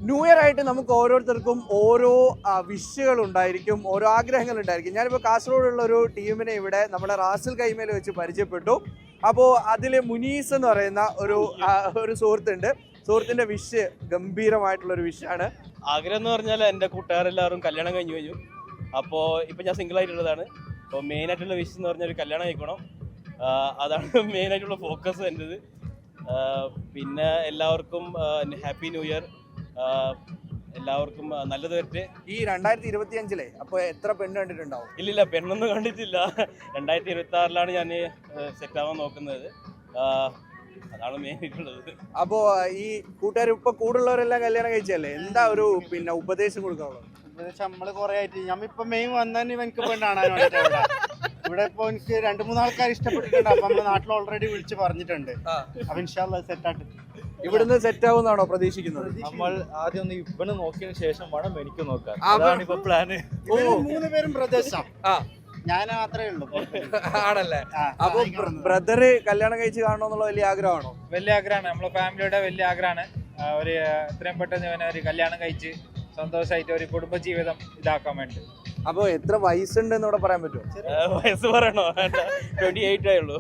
New year ആയിട്ട് നമുക്ക് ഓരോരുത്തർക്കും ഓരോ വിഷുകൾ ഉണ്ടായിരിക്കും, ഓരോ ആഗ്രഹങ്ങൾ ഉണ്ടായിരിക്കും. ഞാനിപ്പോൾ കാസർഗോഡുള്ള ഒരു ടീമിനെ ഇവിടെ നമ്മുടെ റാസിൽ കൈമേൽ വെച്ച് പരിചയപ്പെട്ടു. അപ്പോൾ അതിൽ മുനീസ് എന്ന് പറയുന്ന ഒരു സുഹൃത്തുണ്ട്. സുഹൃത്തിൻ്റെ വിഷ് ഗംഭീരമായിട്ടുള്ളൊരു വിഷാണ്. ആഗ്രഹം എന്ന് പറഞ്ഞാൽ എൻ്റെ കൂട്ടുകാരെല്ലാവരും കല്യാണം കഴിഞ്ഞു. അപ്പോൾ ഇപ്പം ഞാൻ സിംഗിൾ ആയിട്ടുള്ളതാണ്. അപ്പോൾ മെയിൻ ആയിട്ടുള്ള വിഷ് എന്ന് പറഞ്ഞാൽ ഒരു കല്യാണം കഴിക്കണം. അതാണ് മെയിൻ ആയിട്ടുള്ള ഫോക്കസ് എൻ്റെത്. പിന്നെ എല്ലാവർക്കും ഹാപ്പി ന്യൂ ഇയർ. എല്ലാവർക്കും നല്ലത് വരട്ടെ. ഈ 2025 അപ്പോൾ എത്ര പെണ്ണ് കണ്ടിട്ടുണ്ടാവും? ഇല്ലില്ല, പെണ്ണൊന്നും കണ്ടിട്ടില്ല. 2026 ഞാൻ സെറ്റ് ആവാൻ നോക്കുന്നത്. അതാണ് മെയിൻ ആയിട്ടുള്ളത്. അപ്പോൾ ഈ കൂട്ടുകാർ ഇപ്പൊ കൂടുള്ളവരെല്ലാം കല്യാണം കഴിച്ചല്ലേ, എന്താ ഒരു ഉപദേശം കൊടുക്കാനുള്ളത്? നമ്മള് കൊറേ ആയിട്ട് നമ്മിപ്പോ മെയിൻ വന്നാൽ എനിക്ക് പെണ്ണാണാൻ വേണ്ടിട്ട് ഇവിടെ ഇപ്പൊ എനിക്ക് 2-3 ആൾക്കാർ ഇഷ്ടപ്പെട്ടിട്ടുണ്ട്. അപ്പൊ നമ്മള് നാട്ടിൽ ഓൾറെഡി വിളിച്ച് പറഞ്ഞിട്ടുണ്ട്. അപ്പൊ ഇൻഷാല്ലാ സെറ്റായിട്ട് ഇവിടുന്ന് സെറ്റ് ആവുന്നാണോ പ്രതീക്ഷിക്കുന്നത്? നമ്മൾ ആദ്യം ഒന്ന് ഇവന് നോക്കിയതിനു ശേഷം വേണം എനിക്ക് നോക്കാൻ. അതാണ് ഇപ്പൊ പ്ലാന്. 3 പേരും പ്രദേശം, ഞാൻ മാത്രമേ ഉള്ളൂ ആണല്ലേ? അപ്പൊ ബ്രദറ് കല്യാണം കഴിച്ച് കാണണമെന്നുള്ള വലിയ ആഗ്രഹമാണോ? വലിയ ആഗ്രഹമാണ്, നമ്മളെ ഫാമിലിയുടെ വലിയ ആഗ്രഹമാണ്. ഒരു എത്രയും പെട്ടെന്ന് ഇവനെ ഒരു കല്യാണം കഴിച്ച് സന്തോഷമായിട്ട് ഒരു കുടുംബജീവിതം ഇതാക്കാൻ വേണ്ടി. അപ്പൊ എത്ര വയസ്സുണ്ടെന്ന് ഇവിടെ പറയാൻ പറ്റുമോ? വയസ്സ് പറയണോ? 28 ആയുള്ളൂ.